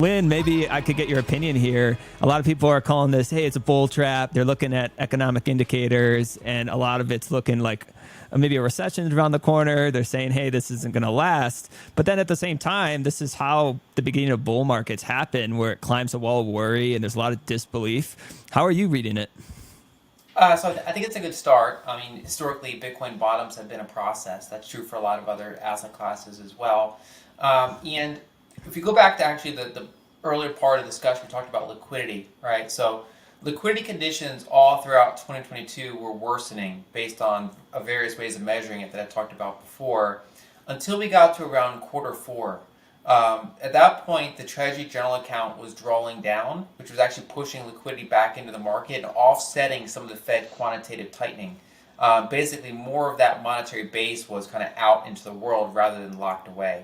Lyn, maybe I could get your opinion here. A lot of people are calling this, hey, it's a bull trap. They're looking at economic indicators, and a lot of it's looking like maybe a recession around the corner. They're saying, hey, this isn't going to last. But then at the same time, this is how the beginning of bull markets happen, where it climbs a wall of worry and there's a lot of disbelief. How are you reading it? So I think it's a good start. I mean, historically, Bitcoin bottoms have been a process. That's true for a lot of other asset classes as well. And if you go back to actually the earlier part of the discussion, we talked about liquidity, right? So liquidity conditions all throughout 2022 were worsening based on various ways of measuring it that I talked about before, until we got to around quarter four. At that point, the Treasury General Account was drawing down, which was actually pushing liquidity back into the market and offsetting some of the Fed quantitative tightening. Basically, more of that monetary base was kind of out into the world rather than locked away.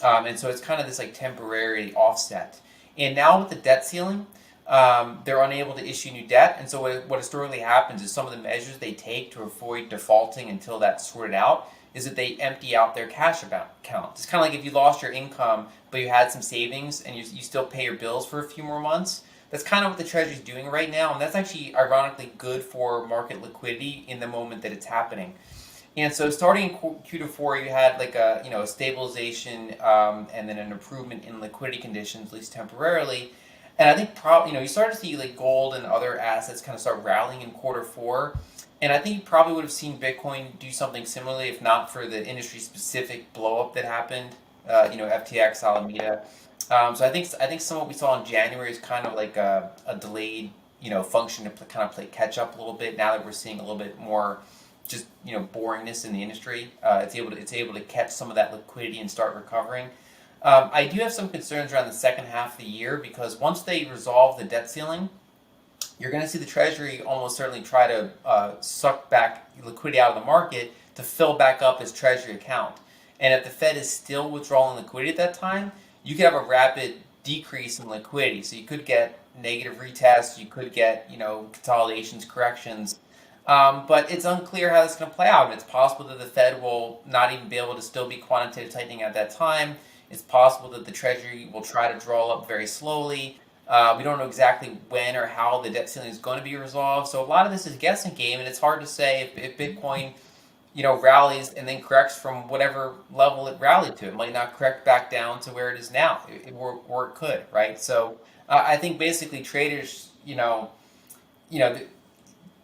And so it's kind of this like temporary offset. And now with the debt ceiling, they're unable to issue new debt. And so what historically happens is some of the measures they take to avoid defaulting until that's sorted out is that they empty out their cash account. It's kind of like if you lost your income, but you had some savings and you still pay your bills for a few more months. That's kind of what the Treasury's doing right now. And that's actually ironically good for market liquidity in the moment that it's happening. And so starting in Q4, you had like a stabilization and then an improvement in liquidity conditions, at least temporarily. And I think you started to see like gold and other assets kind of start rallying in quarter four. And I think you probably would have seen Bitcoin do something similarly, if not for the industry-specific blow-up that happened, FTX, Alameda. So I think some of what we saw in January is kind of like a delayed, function to kind of play catch up a little bit. Now that we're seeing a little bit more just boringness in the industry, it's able to catch some of that liquidity and start recovering. I do have some concerns around the second half of the year because once they resolve the debt ceiling, you're going to see the Treasury almost certainly try to suck back liquidity out of the market to fill back up its Treasury account. And if the Fed is still withdrawing liquidity at that time, you could have a rapid decrease in liquidity. So you could get negative retests, you could get consolidations, corrections. But it's unclear how this is going to play out. And it's possible that the Fed will not even be able to still be quantitative tightening at that time. It's possible that the Treasury will try to draw up very slowly. We don't know exactly when or how the debt ceiling is going to be resolved. So a lot of this is guessing game, and it's hard to say if Bitcoin, rallies and then corrects from whatever level it rallied to. It might not correct back down to where it is now, or it could, right? So I think basically traders, the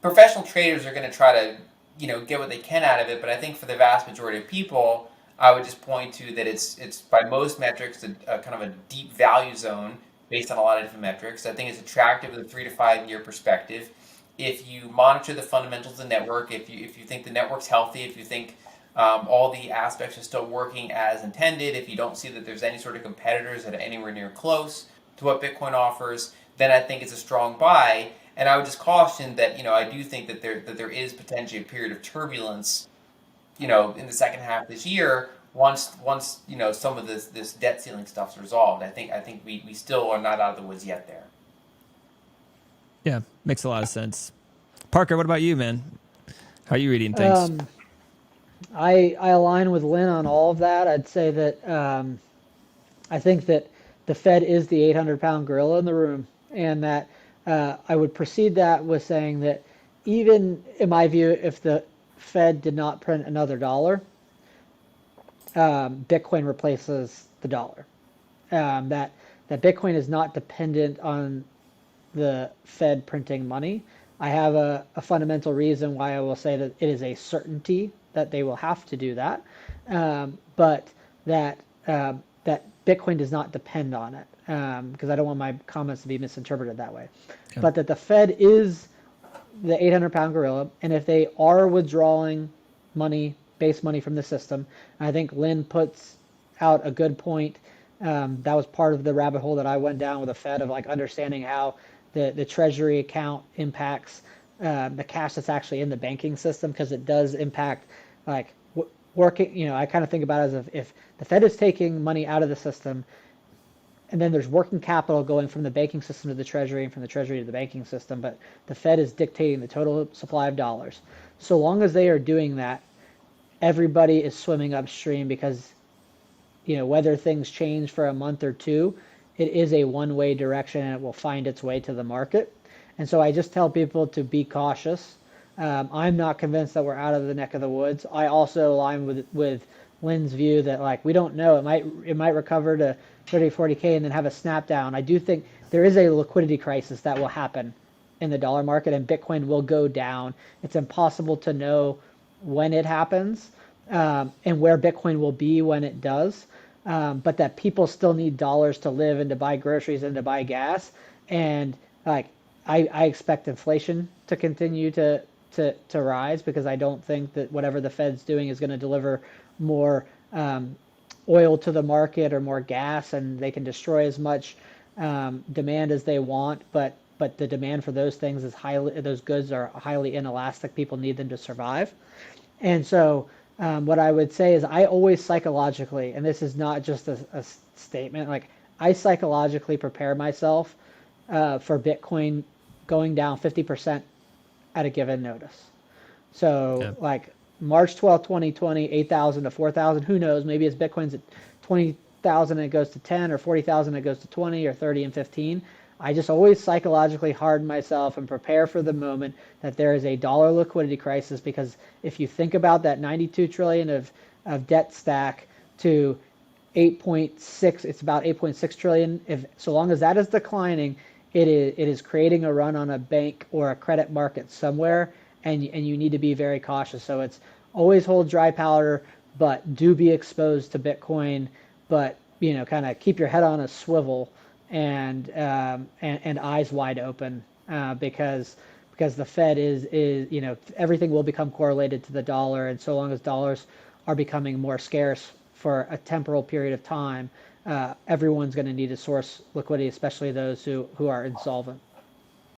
professional traders are going to try to, get what they can out of it. But I think for the vast majority of people, I would just point to that it's by most metrics a kind of a deep value zone based on a lot of different metrics. I think it's attractive with a 3 to 5 year perspective. If you monitor the fundamentals of the network, if you think the network's healthy, if you think all the aspects are still working as intended, if you don't see that there's any sort of competitors that are anywhere near close to what Bitcoin offers, then I think it's a strong buy. And I would just caution that I do think that there is potentially a period of turbulence, in the second half of this year. Once some of this debt ceiling stuff's resolved, I think we still are not out of the woods yet there. Yeah, makes a lot of sense. Parker, what about you, man? How are you reading things? I align with Lyn on all of that. I'd say that I think that the Fed is the 800-pound gorilla in the room, and that I would precede that with saying that even in my view, if the Fed did not print another dollar, Bitcoin replaces the dollar. That Bitcoin is not dependent on the Fed printing money. I have a fundamental reason why I will say that it is a certainty that they will have to do that, but that Bitcoin does not depend on it, because I don't want my comments to be misinterpreted that way. Okay. But that the Fed is the 800-pound gorilla, and if they are withdrawing base money from the system, I think Lyn puts out a good point. That was part of the rabbit hole that I went down with the Fed of like understanding how the Treasury account impacts the cash that's actually in the banking system, because it does impact like working. I kind of think about it as if the Fed is taking money out of the system, and then there's working capital going from the banking system to the Treasury and from the Treasury to the banking system, but the Fed is dictating the total supply of dollars. So long as they are doing that, everybody is swimming upstream, because whether things change for a month or two, it is a one-way direction and it will find its way to the market. And so I just tell people to be cautious. I'm not convinced that we're out of the neck of the woods. I also align with Lyn's view that like we don't know. It might recover to 30, 40K and then have a snap down. I do think there is a liquidity crisis that will happen in the dollar market and Bitcoin will go down. It's impossible to know when it happens and where Bitcoin will be when it does. But that people still need dollars to live and to buy groceries and to buy gas. And like I expect inflation to continue to rise because I don't think that whatever the Fed's doing is going to deliver more oil to the market or more gas, and they can destroy as much demand as they want. But the demand for those things is those goods are highly inelastic. People need them to survive. And so what I would say is I always psychologically, and this is not just a statement, like I psychologically prepare myself for Bitcoin going down 50% at a given notice. So like March 12th, 2020, 8,000 to 4,000, who knows? Maybe as Bitcoin's at 20,000 and it goes to 10 or 40,000 and it goes to 20 or 30 and 15. I just always psychologically harden myself and prepare for the moment that there is a dollar liquidity crisis, because if you think about that 92 trillion of debt stack to 8.6, it's about 8.6 trillion. If so long as that is declining, it is creating a run on a bank or a credit market somewhere, and you need to be very cautious. So it's always hold dry powder, but do be exposed to Bitcoin, but kind of keep your head on a swivel and eyes wide open, because the Fed is everything will become correlated to the dollar, and so long as dollars are becoming more scarce for a temporal period of time, everyone's going to need to source liquidity, especially those who are insolvent.